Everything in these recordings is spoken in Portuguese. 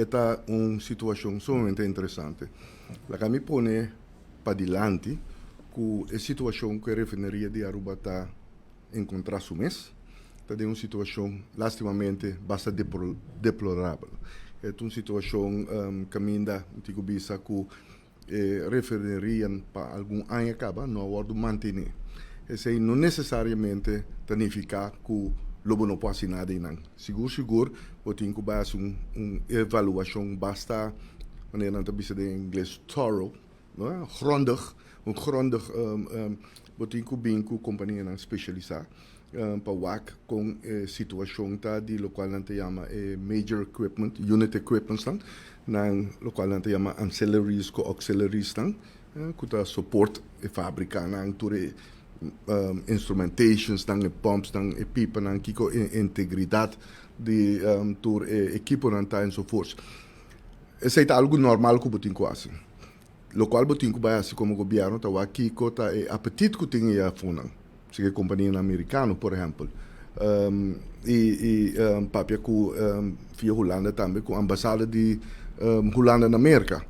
Esta é uma situação sumamente interessante. La que me pone para diante com a situação que a refineria de Aruba está encontrando su mês, está de uma situação lastimamente bastante deplorável. É uma situação que ainda digo bisa que a refineria para algum ano acaba não pode manter. Isso não necessariamente significa que lobo não pode assinar de não. Seguro, eu tenho que fazer uma avaliação bastante, maneira que bisa em inglês, thorough, grondig, eu tenho que vir com a companhia especializada para ver com a situação de lo qual se chama major equipment, unit equipment, lo qual se chama ancillaries, co-auxiliaries, que dá suporte a fábrica, instrumentations, pumps, pipa, kiko integridade de equipo e so forth. Isso é algo normal que eu quase. Lo qual eu tenho que como governo, tá aqui tá apetite que tem a funa. Se é companhia americana, por exemplo. Papia com via Holanda também, com a ambassada de Holanda na América.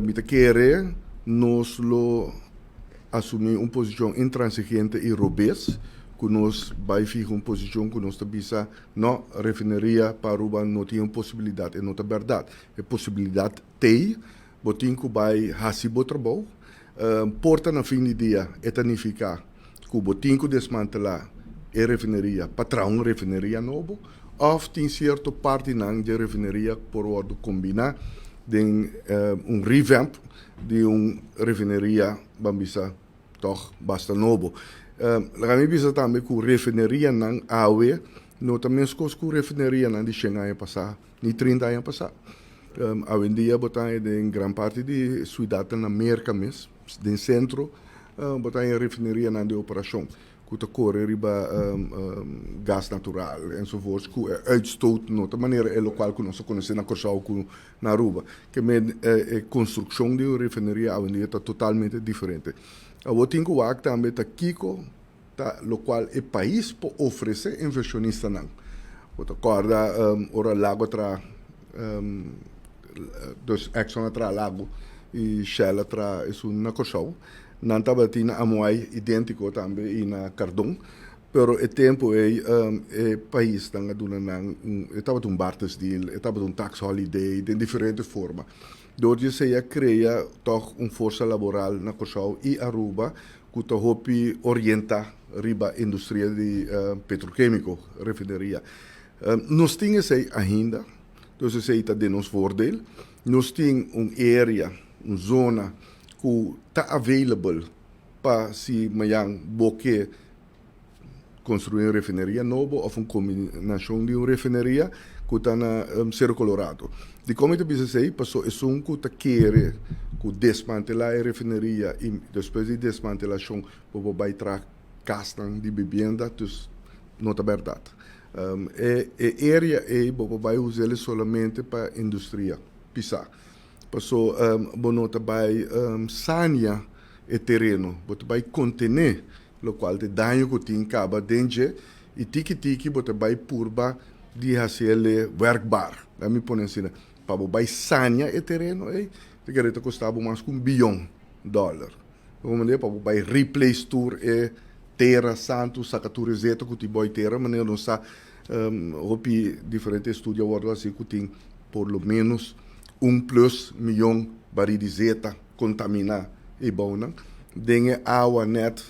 Me querer nós lo assumir uma posição intransigente e robusta, que nós vai ficar uma posição que nós bisa não refineria para Aruba não tem possibilidade, é não é verdade. É possibilidade tem, botin que vai fazer o trabalho, porta na fim de dia, é significa que botin que desmantelar a refineria, patrão refineria novo, ou tem certa parte de refineria por ordem combinar de revamp de uma refineria bambisa toch basta novo. Kami bisa também com refineria nang awe, no também com refineria nang di Shanghai passar, ni 30 anos passar. Hoje em dia botar em grande parte de cidade na América mesmo, de centro, botar em refineria nang de operação. Que corre riba gás natural enzovoorts, que uitstoot de outra maneira é local que nós conhecemos na Corsau na Aruba, que a construção de uma refineria hoje em dia está totalmente diferente. Eu tenho que ver também que Kiko, lo qual o país pode oferecer inversionista não. Você acorda ora lago tra dus Exxon tra lago e Shell tra isso na Corsau. Não estava tendo a moai idêntico também na Cardon, pero o tempo é país está dando estava um barter deal, estava um tax holiday de diferente forma. Doordat se cria toch força laboral na Corsau e Aruba que está hopi orienta riba indústria de petroquímico, refineria. Nós temos ainda, então se está de nos voordeel, nós temos uma área, uma zona que está available para se mayang boque construir uma refineria nova ou uma combinação de uma refineria que está na Cerro Colorado. De como te bisa passou é um que está querer que desmantelar a refineria e depois de desmantelação vai trazer castan de bebida, então não é verdade. A área vai usar somente para a indústria pisar. Passou bonota vai sanear o terreno, bota vai contener o qual de dano que tem acaba dentro e tiki bota vai purba de fazer werkbaar. Lá me põe assim, para vai sanear o terreno, te querer custava mais que $1 bilhão. Vamos dizer para vai replace tour terra santo sacatura zeta que tem boy terra, mas não está hopi diferentes estudos agora assim que tem por lo menos 1+ milhão barris de zeta contaminada e bom, dengue água net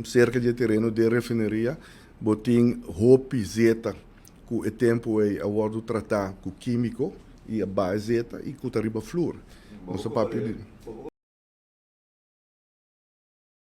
cerca de terreno de refineria, botin hopi zeta que o tempo é agora tratar com químico e a base zeta e que arriba flor. Nossa papel